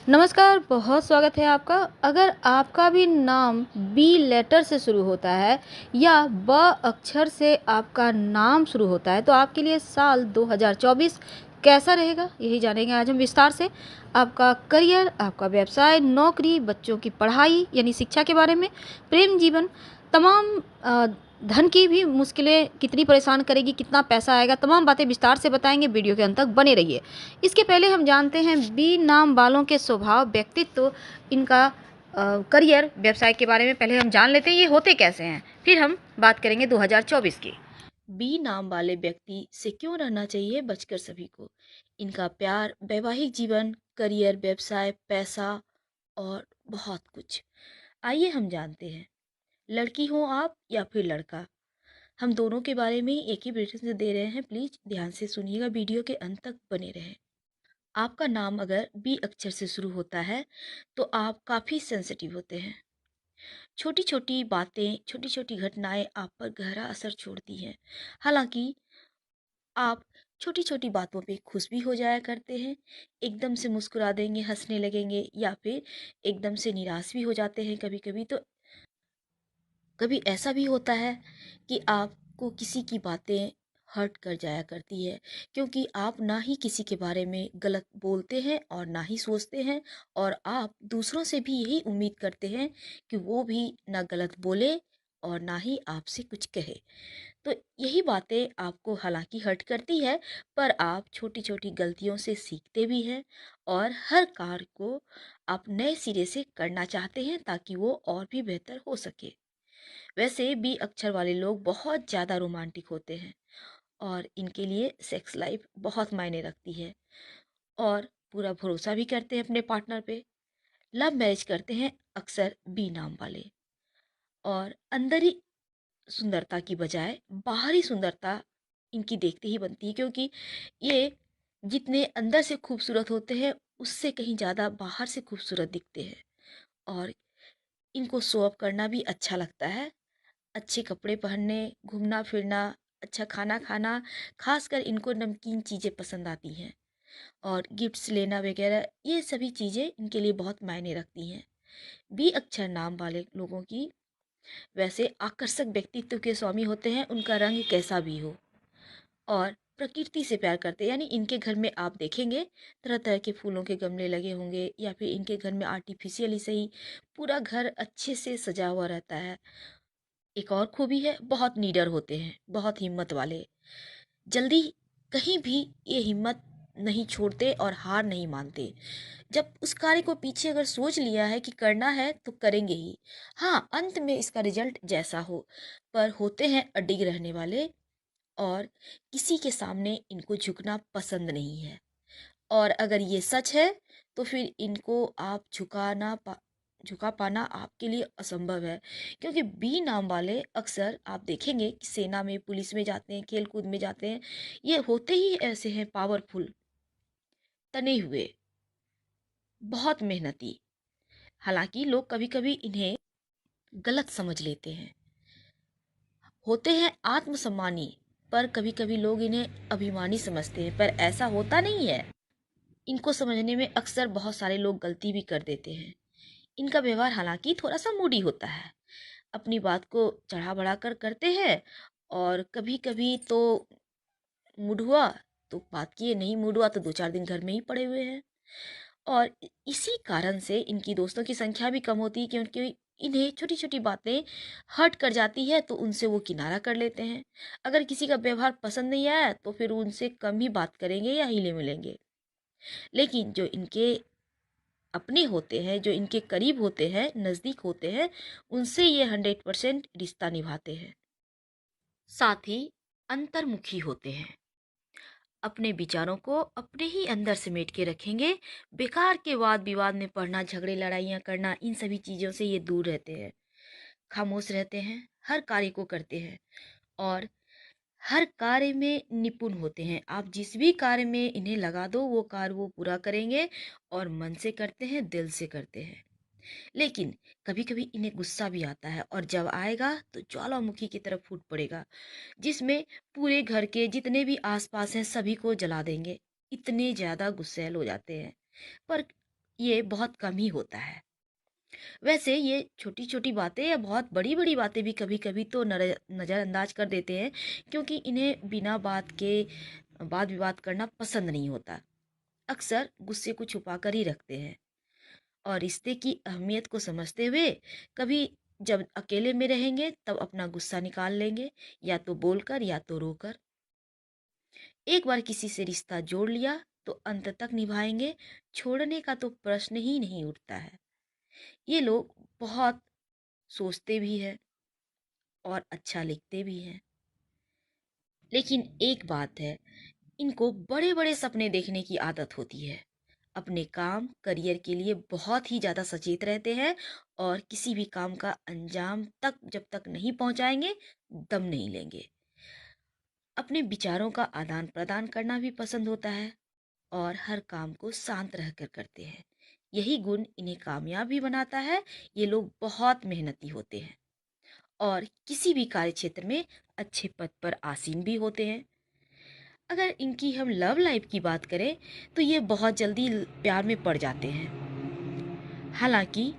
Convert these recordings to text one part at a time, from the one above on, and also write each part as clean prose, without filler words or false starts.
नमस्कार, बहुत स्वागत है आपका। अगर आपका भी नाम बी लेटर से शुरू होता है या ब अक्षर से आपका नाम शुरू होता है, तो आपके लिए साल 2024 कैसा रहेगा? यही जानेंगे आज हम विस्तार से। आपका करियर, आपका व्यवसाय, नौकरी, बच्चों की पढ़ाई यानी शिक्षा के बारे में, प्रेम जीवन, तमाम धन की भी मुश्किलें कितनी परेशान करेगी, कितना पैसा आएगा, तमाम बातें विस्तार से बताएँगे, वीडियो के अंत तक बने रहिए। इसके पहले हम जानते हैं बी नाम वालों के स्वभाव, व्यक्तित्व, इनका करियर, व्यवसाय के बारे में पहले हम जान लेते हैं ये होते कैसे हैं। फिर हम बात करेंगे 2024 की। बी नाम वाले व्यक्ति से क्यों रहना चाहिए बचकर सभी को। इनका प्यार, वैवाहिक जीवन, करियर, व्यवसाय, पैसा और बहुत कुछ। आइए हम जानते हैं। लड़की हो आप या फिर लड़का, हम दोनों के बारे में एक ही प्रेफरेंस दे रहे हैं। प्लीज ध्यान से सुनिएगा, वीडियो के अंत तक बने रहें। आपका नाम अगर बी अक्षर से शुरू होता है तो आप काफ़ी सेंसिटिव होते हैं। छोटी छोटी बातें, छोटी छोटी घटनाएं आप पर गहरा असर छोड़ती हैं। हालांकि आप छोटी छोटी बातों पे खुश भी हो जाया करते हैं, एकदम से मुस्कुरा देंगे, हंसने लगेंगे, या फिर एकदम से निराश भी हो जाते हैं कभी कभी। तो कभी ऐसा भी होता है कि आपको किसी की बातें हर्ट कर जाया करती है, क्योंकि आप ना ही किसी के बारे में गलत बोलते हैं और ना ही सोचते हैं, और आप दूसरों से भी यही उम्मीद करते हैं कि वो भी ना गलत बोले और ना ही आपसे कुछ कहे। तो यही बातें आपको हालांकि हर्ट करती है, पर आप छोटी छोटी गलतियों से सीखते भी हैं और हर कार्य को आप नए सिरे से करना चाहते हैं ताकि वो और भी बेहतर हो सके। वैसे बी अक्षर वाले लोग बहुत ज़्यादा रोमांटिक होते हैं और इनके लिए सेक्स लाइफ बहुत मायने रखती है, और पूरा भरोसा भी करते हैं अपने पार्टनर पे। लव मैरिज करते हैं अक्सर बी नाम वाले, और अंदर ही सुंदरता की बजाय बाहरी सुंदरता इनकी देखते ही बनती है, क्योंकि ये जितने अंदर से खूबसूरत होते हैं उससे कहीं ज़्यादा बाहर से खूबसूरत दिखते हैं। और इनको शो अप करना भी अच्छा लगता है। अच्छे कपड़े पहनने, घूमना फिरना, अच्छा खाना खाना, खासकर इनको नमकीन चीज़ें पसंद आती हैं, और गिफ्ट्स लेना वगैरह, ये सभी चीज़ें इनके लिए बहुत मायने रखती हैं। बी अक्षर नाम वाले लोगों की वैसे आकर्षक व्यक्तित्व के स्वामी होते हैं, उनका रंग कैसा भी हो, और प्रकृति से प्यार करते हैं। यानी इनके घर में आप देखेंगे तरह तरह के फूलों के गमले लगे होंगे, या फिर इनके घर में आर्टिफिशियली सही पूरा घर अच्छे से सजा हुआ रहता है। एक और खूबी है, बहुत नीडर होते हैं, बहुत हिम्मत वाले। जल्दी कहीं भी ये हिम्मत नहीं छोड़ते और हार नहीं मानते। जब उस कार्य को पीछे अगर सोच लिया है कि करना है तो करेंगे ही। हाँ, अंत में इसका रिजल्ट जैसा हो, पर होते हैं अडिग रहने वाले, और किसी के सामने इनको झुकना पसंद नहीं है। और अगर ये सच है तो फिर इनको आप झुका पाना आपके लिए असंभव है, क्योंकि बी नाम वाले अक्सर आप देखेंगे कि सेना में, पुलिस में जाते हैं, खेल कूद में जाते हैं। ये होते ही ऐसे हैं, पावरफुल, तने हुए, बहुत मेहनती। हालांकि लोग कभी कभी इन्हें गलत समझ लेते हैं। होते हैं आत्मसम्मानी, पर कभी कभी लोग इन्हें अभिमानी समझते हैं, पर ऐसा होता नहीं है। इनको समझने में अक्सर बहुत सारे लोग गलती भी कर देते हैं। इनका व्यवहार हालांकि थोड़ा सा मूडी होता है, अपनी बात को चढ़ा बढ़ा कर करते हैं, और कभी कभी तो मूड हुआ तो बात किए, नहीं मूड हुआ तो 2-4 दिन घर में ही पड़े हुए हैं। और इसी कारण से इनकी दोस्तों की संख्या भी कम होती है, क्योंकि इन्हें छोटी छोटी बातें हर्ट कर जाती है तो उनसे वो किनारा कर लेते हैं। अगर किसी का व्यवहार पसंद नहीं आया तो फिर उनसे कम ही बात करेंगे या हिले मिलेंगे। लेकिन जो इनके अपने होते हैं, जो इनके करीब होते हैं, नज़दीक होते हैं, उनसे ये 100% रिश्ता निभाते हैं। साथ ही अंतर्मुखी होते हैं, अपने विचारों को अपने ही अंदर समेट के रखेंगे। बेकार के वाद विवाद में पड़ना, झगड़े लड़ाइयाँ करना, इन सभी चीज़ों से ये दूर रहते हैं। खामोश रहते हैं, हर कार्य को करते हैं, और हर कार्य में निपुण होते हैं। आप जिस भी कार्य में इन्हें लगा दो वो कार्य वो पूरा करेंगे, और मन से करते हैं, दिल से करते हैं। लेकिन कभी कभी इन्हें गुस्सा भी आता है, और जब आएगा तो ज्वालामुखी की तरफ फूट पड़ेगा, जिसमें पूरे घर के जितने भी आसपास हैं सभी को जला देंगे। इतने ज़्यादा गुस्सैल हो जाते हैं। पर ये बहुत कम ही होता है। वैसे ये छोटी-छोटी बातें या बहुत बड़ी-बड़ी बातें भी कभी-कभी तो नज़रअंदाज कर देते हैं, क्योंकि इन्हें बिना बात के वाद-विवाद करना पसंद नहीं होता। अक्सर गुस्से को छुपा कर ही रखते हैं और रिश्ते की अहमियत को समझते हुए कभी जब अकेले में रहेंगे तब अपना गुस्सा निकाल लेंगे, या तो बोलकर या तो रोकर। एक बार किसी से रिश्ता जोड़ लिया तो अंत तक निभाएंगे, छोड़ने का तो प्रश्न ही नहीं उठता है। ये लोग बहुत सोचते भी हैं और अच्छा लिखते भी हैं। लेकिन एक बात है, इनको बड़े-बड़े सपने देखने की आदत होती है। अपने काम, करियर के लिए बहुत ही ज़्यादा सचेत रहते हैं और किसी भी काम का अंजाम तक जब तक नहीं पहुँचाएँगे, दम नहीं लेंगे। अपने विचारों का आदान-प्रदान करना भी पसंद होता है और हर काम को शांत रहकर करते हैं। यही गुण इन्हें कामयाब भी बनाता है। ये लोग बहुत मेहनती होते हैं और किसी भी कार्य क्षेत्र में अच्छे पद पर आसीन भी होते हैं। अगर इनकी हम लव लाइफ की बात करें तो ये बहुत जल्दी प्यार में पड़ जाते हैं। हालांकि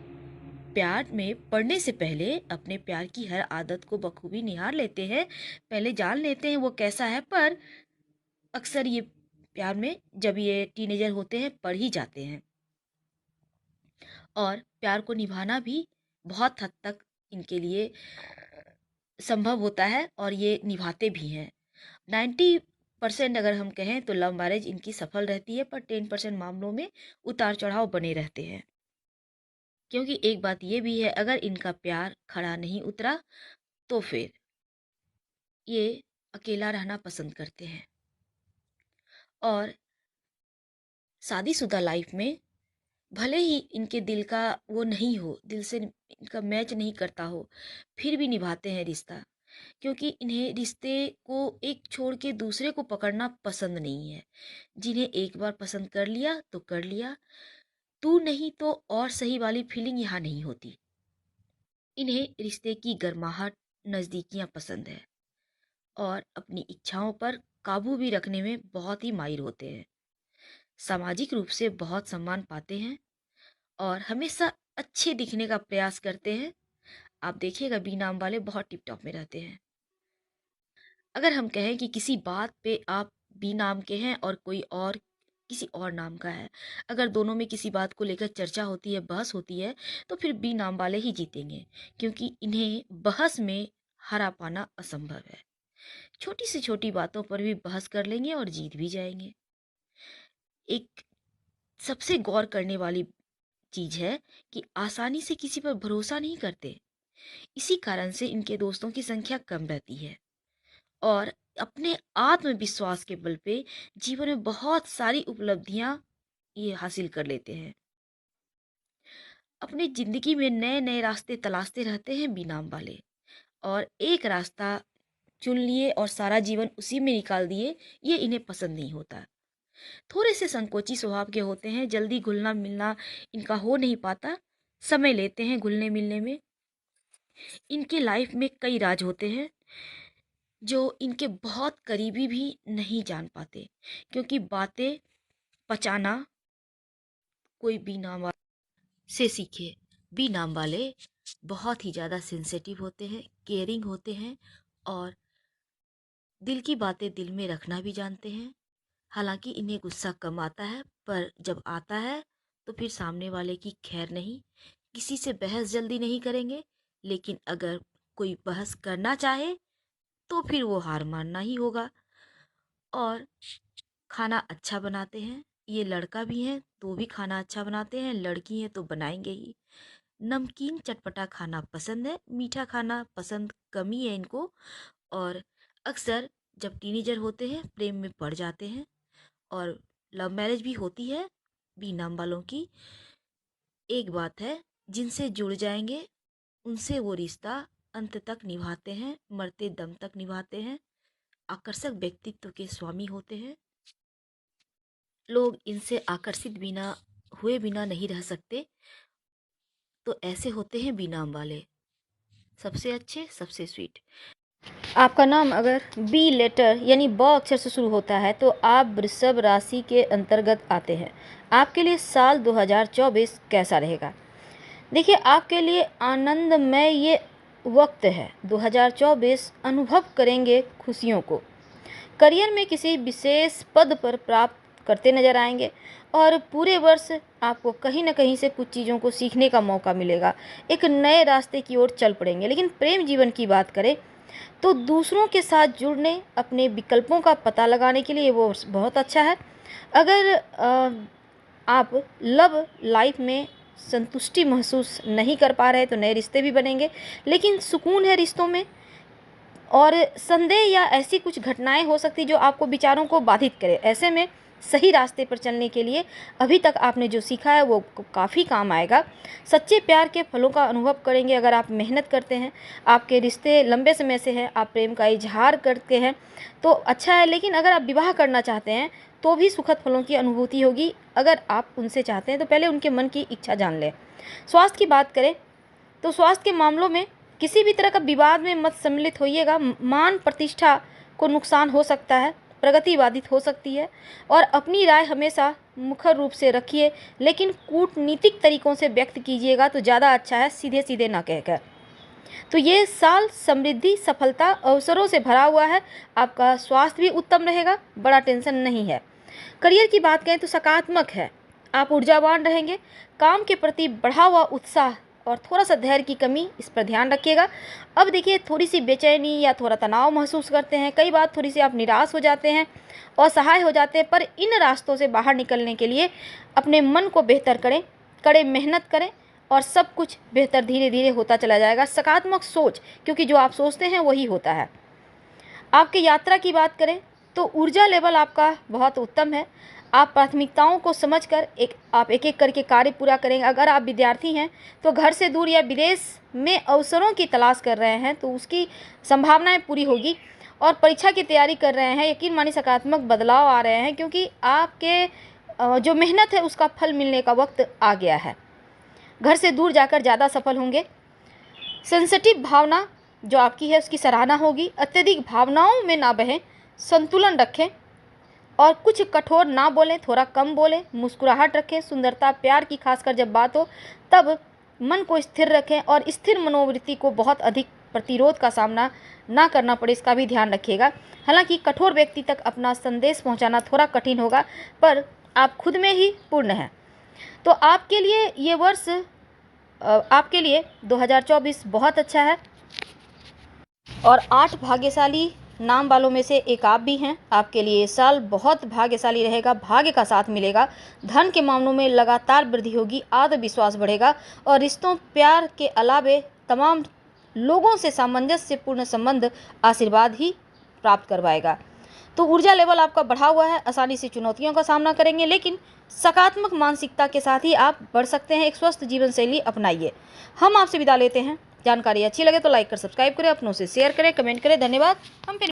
प्यार में पड़ने से पहले अपने प्यार की हर आदत को बखूबी निहार लेते हैं, पहले जान लेते हैं वो कैसा है। पर अक्सर ये प्यार में जब ये टीनेजर होते हैं पड़ ही जाते हैं और प्यार को निभाना भी बहुत हद तक इनके लिए संभव होता है और ये निभाते भी हैं। 90% अगर हम कहें तो लव मैरिज इनकी सफल रहती है, पर 10% मामलों में उतार चढ़ाव बने रहते हैं। क्योंकि एक बात ये भी है, अगर इनका प्यार खरा नहीं उतरा तो फिर ये अकेला रहना पसंद करते हैं और शादीशुदा लाइफ में भले ही इनके दिल का वो नहीं हो, दिल से इनका मैच नहीं करता हो, फिर भी निभाते हैं रिश्ता। क्योंकि इन्हें रिश्ते को एक छोड़ के दूसरे को पकड़ना पसंद नहीं है। जिन्हें एक बार पसंद कर लिया तो कर लिया, तू नहीं तो और सही वाली फीलिंग यहाँ नहीं होती। इन्हें रिश्ते की गर्माहट, नज़दीकियाँ पसंद है और अपनी इच्छाओं पर काबू भी रखने में बहुत ही माहिर होते हैं। सामाजिक रूप से बहुत सम्मान पाते हैं और हमेशा अच्छे दिखने का प्रयास करते हैं। आप देखिएगा बी नाम वाले बहुत टिप टॉप में रहते हैं। अगर हम कहें कि किसी बात पे आप बी नाम के हैं और कोई और किसी और नाम का है, अगर दोनों में किसी बात को लेकर चर्चा होती है, बहस होती है, तो फिर बी नाम वाले ही जीतेंगे, क्योंकि इन्हें बहस में हरा पाना असंभव है। छोटी से छोटी बातों पर भी बहस कर लेंगे और जीत भी जाएंगे। एक सबसे गौर करने वाली चीज है कि आसानी से किसी पर भरोसा नहीं करते। इसी कारण से इनके दोस्तों की संख्या कम रहती है और अपने आत्मविश्वास के बल पे जीवन में बहुत सारी उपलब्धियां ये हासिल कर लेते हैं। अपनी जिंदगी में नए नए रास्ते तलाशते रहते हैं बीनाम वाले, और एक रास्ता चुन लिए और सारा जीवन उसी में निकाल दिए, ये इन्हें पसंद नहीं होता। थोड़े से संकोची स्वभाव के होते हैं, जल्दी घुलना मिलना इनका हो नहीं पाता, समय लेते हैं घुलने मिलने में। इनके लाइफ में कई राज होते हैं जो इनके बहुत करीबी भी नहीं जान पाते, क्योंकि बातें पचाना कोई बी नाम वाले से सीखे। बी नाम वाले बहुत ही ज़्यादा सेंसिटिव होते हैं, केयरिंग होते हैं और दिल की बातें दिल में रखना भी जानते हैं। हालांकि इन्हें गुस्सा कम आता है, पर जब आता है तो फिर सामने वाले की खैर नहीं। किसी से बहस जल्दी नहीं करेंगे, लेकिन अगर कोई बहस करना चाहे तो फिर वो हार मानना ही होगा। और खाना अच्छा बनाते हैं। ये लड़का भी हैं तो भी खाना अच्छा बनाते हैं, लड़की हैं तो बनाएंगे ही। नमकीन चटपटा खाना पसंद है, मीठा खाना पसंद कम ही है इनको। और अक्सर जब टीनेजर होते हैं प्रेम में पड़ जाते हैं और लव मैरिज भी होती है बी नाम वालों की। एक बात है, जिनसे जुड़ जाएंगे उनसे वो रिश्ता अंत तक निभाते हैं, मरते दम तक निभाते हैं। आकर्षक व्यक्तित्व के स्वामी होते हैं। लोग इनसे आकर्षित बिना हुए बिना नहीं रह सकते। तो ऐसे होते हैं बीनाम वाले, सबसे अच्छे, सबसे स्वीट। आपका नाम अगर बी लेटर यानी ब अक्षर से शुरू होता है तो आप वृषभ राशि के अंतर्गत आते हैं। आपके लिए साल 2024 कैसा रहेगा? देखिए, आपके लिए आनंदमय ये वक्त है। 2024 अनुभव करेंगे खुशियों को। करियर में किसी विशेष पद पर प्राप्त करते नजर आएंगे और पूरे वर्ष आपको कहीं ना कहीं से कुछ चीज़ों को सीखने का मौका मिलेगा। एक नए रास्ते की ओर चल पड़ेंगे। लेकिन प्रेम जीवन की बात करें तो दूसरों के साथ जुड़ने, अपने विकल्पों का पता लगाने के लिए वो बहुत अच्छा है। अगर आप लव लाइफ में संतुष्टि महसूस नहीं कर पा रहे तो नए रिश्ते भी बनेंगे, लेकिन सुकून है रिश्तों में। और संदेह या ऐसी कुछ घटनाएं हो सकती जो आपको विचारों को बाधित करे। ऐसे में सही रास्ते पर चलने के लिए अभी तक आपने जो सीखा है वो काफ़ी काम आएगा। सच्चे प्यार के फलों का अनुभव करेंगे अगर आप मेहनत करते हैं। आपके रिश्ते लंबे समय से हैं, आप प्रेम का इजहार करते हैं तो अच्छा है। लेकिन अगर आप विवाह करना चाहते हैं तो भी सुखद फलों की अनुभूति होगी। अगर आप उनसे चाहते हैं तो पहले उनके मन की इच्छा जान लें। स्वास्थ्य की बात करें तो स्वास्थ्य के मामलों में किसी भी तरह का विवाद में मत सम्मिलित होइएगा। मान प्रतिष्ठा को नुकसान हो सकता है, प्रगति बाधित हो सकती है। और अपनी राय हमेशा मुखर रूप से रखिए, लेकिन कूटनीतिक तरीकों से व्यक्त कीजिएगा तो ज़्यादा अच्छा है, सीधे सीधे ना कहकर। तो ये साल समृद्धि, सफलता, अवसरों से भरा हुआ है। आपका स्वास्थ्य भी उत्तम रहेगा, बड़ा टेंशन नहीं है। करियर की बात करें तो सकारात्मक है, आप ऊर्जावान रहेंगे। काम के प्रति बढ़ा हुआ उत्साह और थोड़ा सा धैर्य की कमी, इस पर ध्यान रखिएगा। अब देखिए, थोड़ी सी बेचैनी या थोड़ा तनाव महसूस करते हैं, कई बार थोड़ी सी आप निराश हो जाते हैं, असहाय हो जाते हैं। पर इन रास्तों से बाहर निकलने के लिए अपने मन को बेहतर करें, कड़े मेहनत करें और सब कुछ बेहतर धीरे धीरे होता चला जाएगा। सकारात्मक सोच, क्योंकि जो आप सोचते हैं वही होता है। आपके यात्रा की बात करें तो ऊर्जा लेवल आपका बहुत उत्तम है। आप प्राथमिकताओं को समझकर आप एक एक करके कार्य पूरा करेंगे। अगर आप विद्यार्थी हैं तो घर से दूर या विदेश में अवसरों की तलाश कर रहे हैं तो उसकी संभावनाएं पूरी होगी। और परीक्षा की तैयारी कर रहे हैं, यकीन मानिए सकारात्मक बदलाव आ रहे हैं, क्योंकि आपके जो मेहनत है उसका फल मिलने का वक्त आ गया है। घर से दूर जाकर ज़्यादा सफल होंगे। सेंसिटिव भावना जो आपकी है उसकी सराहना होगी। अत्यधिक भावनाओं में ना बहें, संतुलन रखें और कुछ कठोर ना बोलें, थोड़ा कम बोलें, मुस्कुराहट रखें। सुंदरता, प्यार की खासकर जब बात हो तब मन को स्थिर रखें और स्थिर मनोवृत्ति को बहुत अधिक प्रतिरोध का सामना ना करना पड़े, इसका भी ध्यान रखिएगा। हालांकि कठोर व्यक्ति तक अपना संदेश पहुंचाना थोड़ा कठिन होगा, पर आप खुद में ही पूर्ण हैं। तो आपके लिए ये वर्ष आपके लिए 2024 बहुत अच्छा है। और 8 भाग्यशाली नाम वालों में से एक आप भी हैं। आपके लिए ये साल बहुत भाग्यशाली रहेगा, भाग्य का साथ मिलेगा। धन के मामलों में लगातार वृद्धि होगी, आत्मविश्वास बढ़ेगा और रिश्तों, प्यार के अलावे तमाम लोगों से सामंजस्यपूर्ण संबंध आशीर्वाद ही प्राप्त करवाएगा। तो ऊर्जा लेवल आपका बढ़ा हुआ है, आसानी से चुनौतियों का सामना करेंगे, लेकिन सकारात्मक मानसिकता के साथ ही आप बढ़ सकते हैं। एक स्वस्थ जीवन शैली अपनाइए। हम आपसे विदा लेते हैं। जानकारी अच्छी लगे तो लाइक कर सब्सक्राइब करें, अपनों से शेयर करें, कमेंट करें। धन्यवाद। हम फिर